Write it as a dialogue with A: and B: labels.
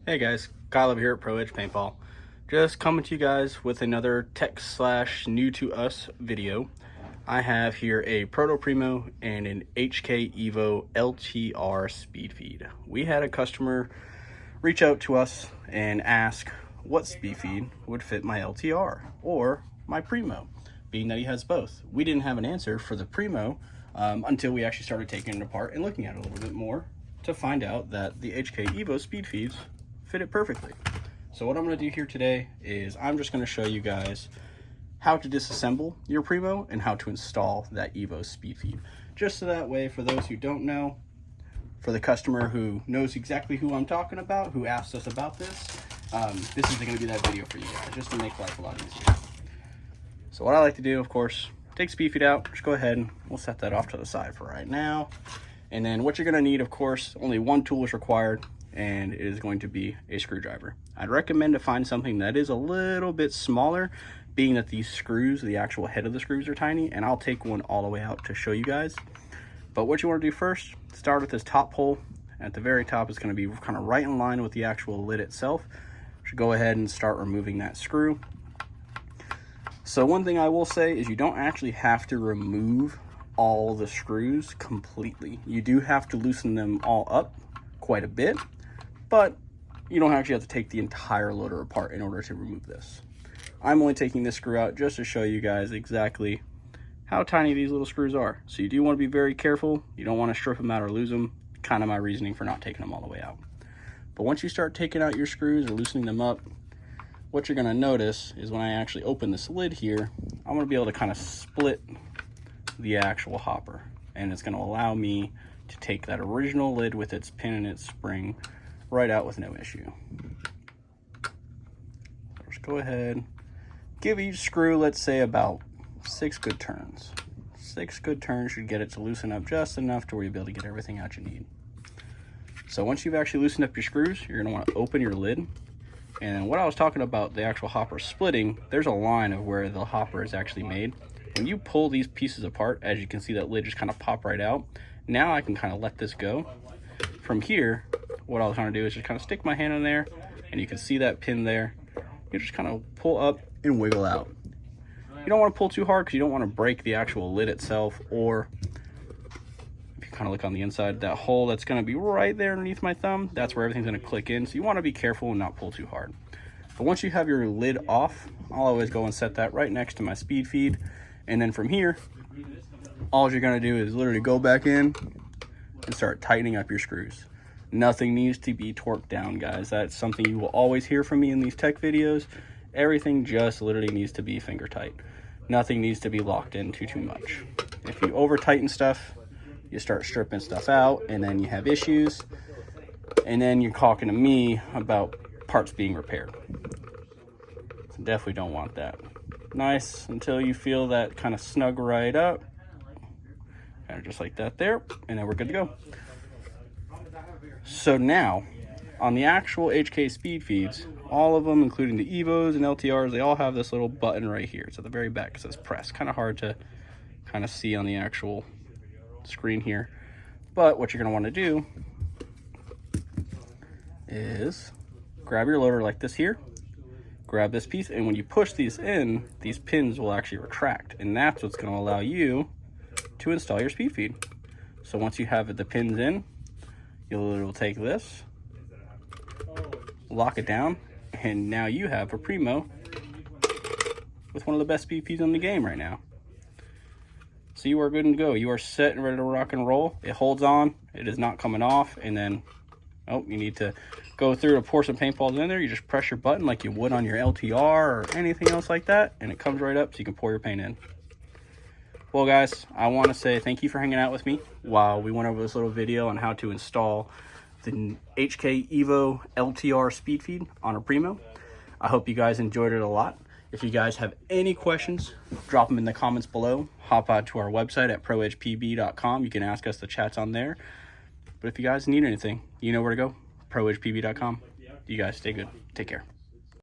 A: Hey guys, Kyle over here at Pro Edge Paintball. Just coming to you guys with another tech slash new to us video. I have here a Proto Primo and an HK Evo LTR speed feed. We had a customer reach out to us and ask what speed feed would fit my LTR or my Primo, being that he has both. We didn't have an answer for the Primo until we actually started taking it apart and looking at it a little bit more to find out that the HK Evo speed feeds fit it perfectly. So what I'm going to do here today is I'm just going to show you guys how to disassemble your Primo and how to install that Evo speed feed. Just so that way, for those who don't know, for the customer who knows exactly who I'm talking about, who asked us about this, this is going to be that video for you guys, just to make life a lot easier. So what I like to do, of course, take speed feed out. Just go ahead and we'll set that off to the side for right now. And then what you're going to need, of course, only one tool is required, and it is going to be a screwdriver. I'd recommend to find something that is a little bit smaller, being that these screws, the actual head of the screws are tiny, and I'll take one all the way out to show you guys. But what you want to do first, start with this top hole. At the very top is going to be kind of right in line with the actual lid itself. You should go ahead and start removing that screw. So one thing I will say is you don't actually have to remove all the screws completely. You do have to loosen them all up quite a bit, but you don't actually have to take the entire loader apart in order to remove this. I'm only taking this screw out just to show you guys exactly how tiny these little screws are. So you do want to be very careful. You don't want to strip them out or lose them. Kind of my reasoning for not taking them all the way out. But once you start taking out your screws or loosening them up, what you're going to notice is when I actually open this lid here, I'm going to be able to kind of split the actual hopper, and it's going to allow me to take that original lid with its pin and its spring right out with no issue. Just go ahead, give each screw, let's say, about 6 good turns. 6 good turns should get it to loosen up just enough to where you'll be able to get everything out you need. So once you've actually loosened up your screws, you're going to want to open your lid. And what I was talking about, the actual hopper splitting, there's a line of where the hopper is actually made. When you pull these pieces apart, as you can see, that lid just kind of pop right out. Now I can kind of let this go. From here, what I was trying to do is just kind of stick my hand in there, and you can see that pin there. You just kind of pull up and wiggle out. You don't want to pull too hard because you don't want to break the actual lid itself, or if you kind of look on the inside, that hole that's going to be right there underneath my thumb, that's where everything's going to click in. So you want to be careful and not pull too hard. But once you have your lid off, I'll always go and set that right next to my speed feed. And then from here, all you're going to do is literally go back in and start tightening up your screws. Nothing needs to be torqued down, guys. That's something you will always hear from me in these tech videos. Everything just literally needs to be finger tight. Nothing needs to be locked in too much. If you over tighten stuff, you start stripping stuff out, and then you have issues, and then you're talking to me about parts being repaired. So definitely don't want that. Nice until you feel that kind of snug right up, kind of just like that there, and then we're good to go. So now on the actual HK speed feeds, all of them, including the Evos and LTRs, they all have this little button right here. It's at the very back. It says press. Kind of hard to kind of see on the actual screen here, but what you're going to want to do is grab your loader like this here, grab this piece, and when you push these in, these pins will actually retract, and that's what's going to allow you to install your speed feed. So once you have the pins in, you'll take this, lock it down, and now you have a Primo with one of the best speed feeds in the game right now. So you are good to go. You are set and ready to rock and roll. It holds on, it is not coming off, and then you need to go through to pour some paintballs in there. You just press your button like you would on your LTR or anything else like that, and it comes right up so you can pour your paint in. Well guys, I want to say thank you for hanging out with me while we went over this little video on how to install the HK Evo LTR speed feed on a Primo. I hope you guys enjoyed it a lot. If you guys have any questions, drop them in the comments below. Hop out to our website at proedgepb.com. You can ask us the chats on there. But if you guys need anything, you know where to go. proedgepb.com. You guys stay good. Take care.